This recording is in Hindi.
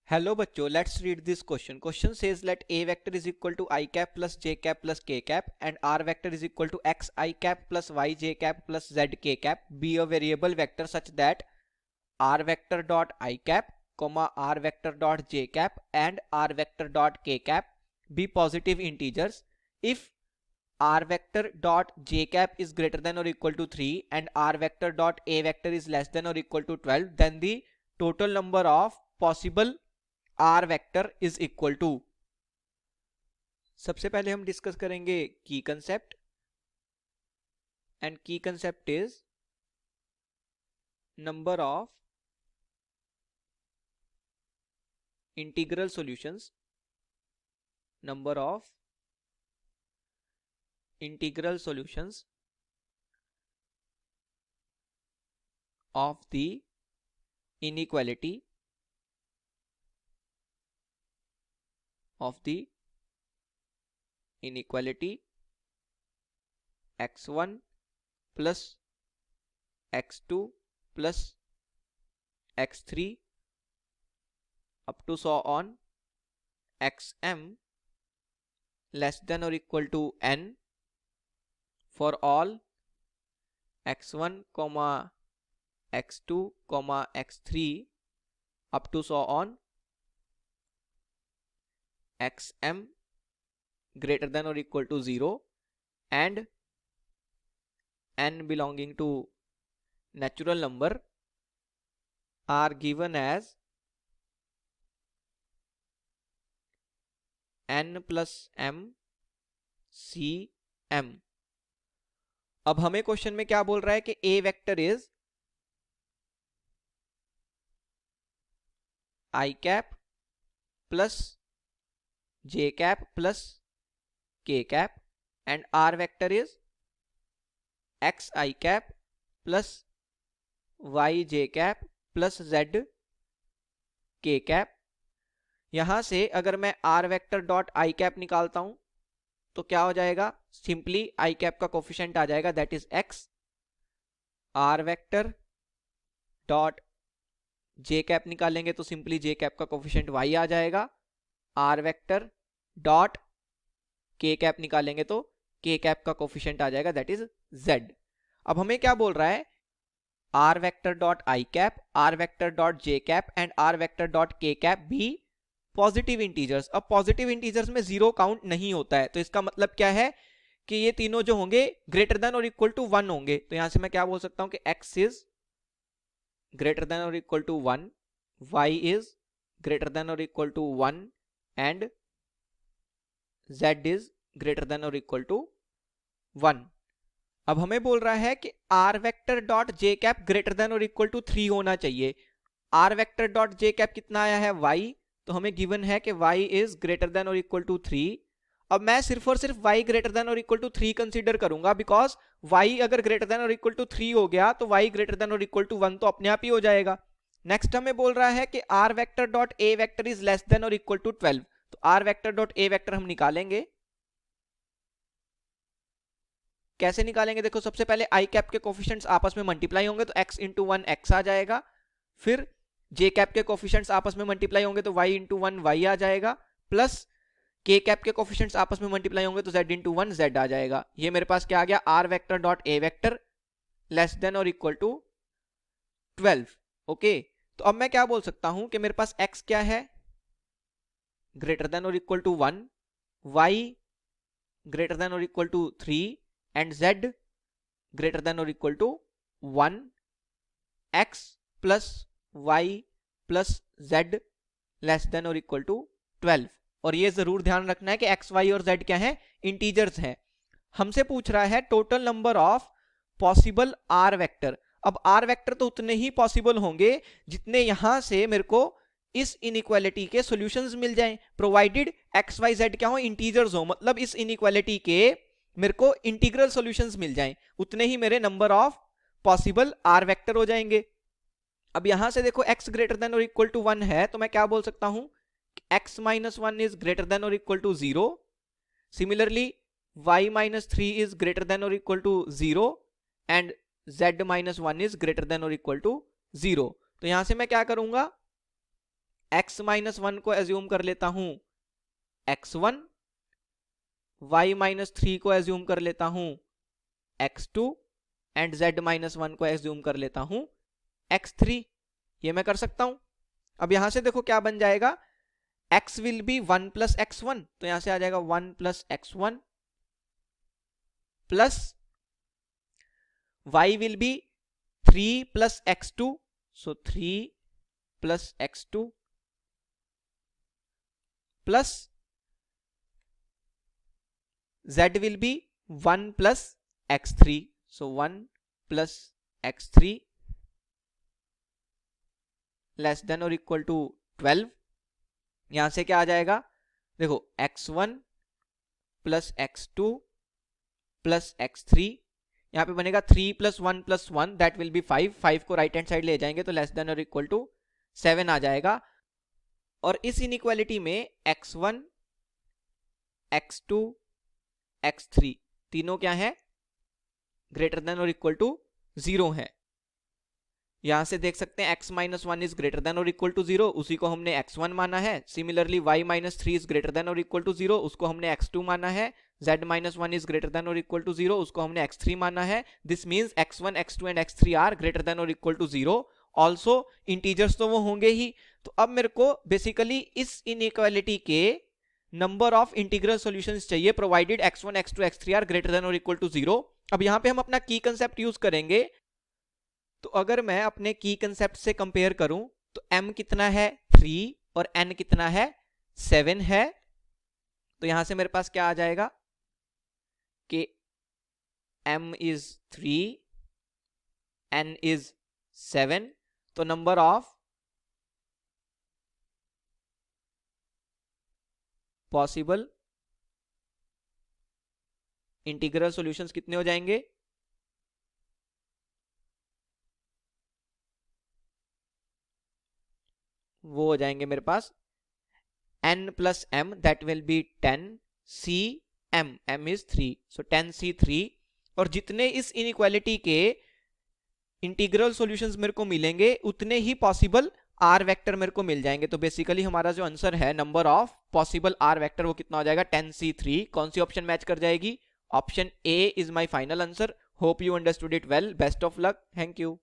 हेलो बच्चों, let's read this question. Question says late a vector is equal to I cap plus j cap plus k cap and r vector is equal to x I cap plus y j cap plus z k cap be a variable vector such that r vector dot I cap comma r vector dot j cap and r vector dot k cap be positive integers if r vector dot j cap is greater than or equal to 3 and r vector dot a vector is less than or equal to 12, then the total number of possible r vector is equal to. सबसे पहले हम डिस्कस करेंगे key concept, and key concept is number of integral solutions. Number of integral solutions of the inequality of the inequality x1 plus x2 plus x3 up to so on xm less than or equal to n for all x1 comma x2 comma x3 up to so on xm greater than or equal to 0 and n belonging to natural number are given as n plus m c m. अब हमें क्वेश्चन में क्या बोल रहा है कि a vector is I cap plus j cap plus k cap and r vector is x I cap plus y j cap plus z k cap. यहां से अगर मैं r vector dot I cap निकालता हूं तो क्या हो जाएगा, सिंपली आई कैप का कोफिशिएंट आ जाएगा that is x. r vector dot j cap निकालेंगे तो सिंपली j कैप का कोफिशिएंट y आ जाएगा. r वेक्टर डॉट के कैप निकालेंगे तो के कैप का कोफिशिएंट आ जाएगा दैट इज z. अब हमें क्या बोल रहा है, r vector dot I cap, r vector dot j cap and r vector dot के कैप भी पॉजिटिव इंटीजर्स. अब पॉजिटिव इंटीजर्स में जीरो काउंट नहीं होता है, तो इसका मतलब क्या है कि ये तीनों जो होंगे ग्रेटर देन और इक्वल टू 1 होंगे. तो यहां से मैं क्या बोल सकता हूं कि x इज ग्रेटर देन और equal to 1, y is greater than और equal to 1 and z is greater than or equal to 1. अब हमें बोल रहा है कि r vector dot j cap greater than और इक्वल टू 3 होना चाहिए. r vector dot j cap कितना आया है y, तो हमें गिवन है कि y इज ग्रेटर देन और इक्वल टू 3. अब मैं सिर्फ और सिर्फ y ग्रेटर देन और इक्वल टू 3 कंसीडर करूंगा बिकॉज y अगर ग्रेटर देन और इक्वल टू 3 हो गया तो y ग्रेटर देन और इक्वल टू 1 तो अपने आप ही हो जाएगा. नेक्स्ट हमें बोल रहा है कि r vector dot a vector is less than और इक्वल टू 12. तो r vector dot a vector हम निकालेंगे. कैसे निकालेंगे, देखो सबसे पहले i कैप के कोफिशिएंट्स आपस में मल्टीप्लाई होंगे तो x इंटू 1 x आ जाएगा. फिर j कैप के कोफिशिएंट्स आपस में मल्टीप्लाई होंगे तो y इंटू 1 y आ जाएगा. प्लस k कैप के कोफिशिएंट्स आपस में मल्टीप्लाई होंगे तो z इंटू 1 z आ जाएगा. ये मेरे पास क्या आ गया, r vector dot a vector less than और इक्वल टू 12. ओके, तो अब मैं क्या बोल सकता हूं कि मेरे पास x क्या है, ग्रेटर देन और equal to 1, y greater than और equal to 3 and z greater than और equal to 1. x plus y plus z less than और इक्वल टू 12. और ये जरूर ध्यान रखना है कि x y और z क्या है, इंटीजर्स हैं. हमसे पूछ रहा है total number of possible r vector. अब r वेक्टर तो उतने ही पॉसिबल होंगे जितने यहां से मेरे को इस इनइक्वालिटी के सॉल्यूशंस मिल जाएं, प्रोवाइडेड एक्स वाई जेड क्या हो, इंटीजर्स हो. मतलब इस इनइक्वालिटी के मेरे को इंटीग्रल सॉल्यूशंस मिल जाएं, उतने ही मेरे number of possible r vector हो जाएंगे. अब यहां से देखो x ग्रेटर देन और इक्वल टू 1 है तो मैं क्या बोल सकता हूं, x minus 1 is greater than और equal to 0. Similarly y minus 3 is greater than और equal to 0 and z minus 1 is greater than और इक्वल टू 0. तो यहां से मैं क्या करूंगा, x माइनस 1 को एज्यूम कर लेता हूं x1, y माइनस 3 को एज्यूम कर लेता हूं x2 एंड z माइनस 1 को एज्यूम कर लेता हूं x3। ये मैं कर सकता हूं। अब यहां से देखो क्या बन जाएगा, x will be 1 plus x1, तो यहां से आ जाएगा 1 plus x1 plus y will be 3 plus x2, so 3 plus x2 plus z will be 1 plus x3, so 1 plus x3 less than or equal to 12। यहां से क्या आ जाएगा, देखो x1 plus x2 plus x3, यहां पे बनेगा 3 plus 1 plus 1 that will be 5, 5 को राइट हैंड साइड ले जाएंगे तो लेस देन और इक्वल टू 7 आ जाएगा। और इस इनइक्वालिटी में x1, x2, x3 तीनों क्या है, ग्रेटर देन और इक्वल टू 0 है। यहां से देख सकते हैं x minus 1 is greater than और इक्वल टू 0, उसी को हमने x1 माना है। Similarly y minus 3 is greater than और इक्वल टू 0, उसको हमने x2 माना है। z minus 1 is greater than और इक्वल टू 0, उसको हमने x3 माना है। This means x1, x2 and x3 are greater than और इक्वल टू 0। ऑल्सो इंटीजर्स तो वो होंगे ही। तो अब मेरे को बेसिकली इस इनइक्वालिटी के नंबर ऑफ इंटीग्रल सॉल्यूशंस चाहिए provided x1, x2, x3 are greater than और इक्वल टू 0। अब यहां पे हम अपना की कंसेप्ट यूज करेंगे। तो अगर मैं अपने की कंसेप्ट से कंपेयर करूं तो m कितना है 3 और n कितना है 7 है। तो यहां से मेरे पास क्या आ जाएगा कि m इज 3, n इज 7, तो number of possible integral solutions कितने हो जाएंगे, वो हो जाएंगे मेरे पास n plus m that will be 10 c m, m is 3, so 10 c3। और जितने इस इनइक्वालिटी के इंटीग्रल सॉल्यूशंस मेरे को मिलेंगे उतने ही पॉसिबल आर वेक्टर मेरे को मिल जाएंगे। तो बेसिकली हमारा जो आंसर है number of possible r vector वो कितना हो जाएगा 10c3। कौन सी ऑप्शन मैच कर जाएगी, option A is my final answer. Hope you understood it well, best of luck, thank you.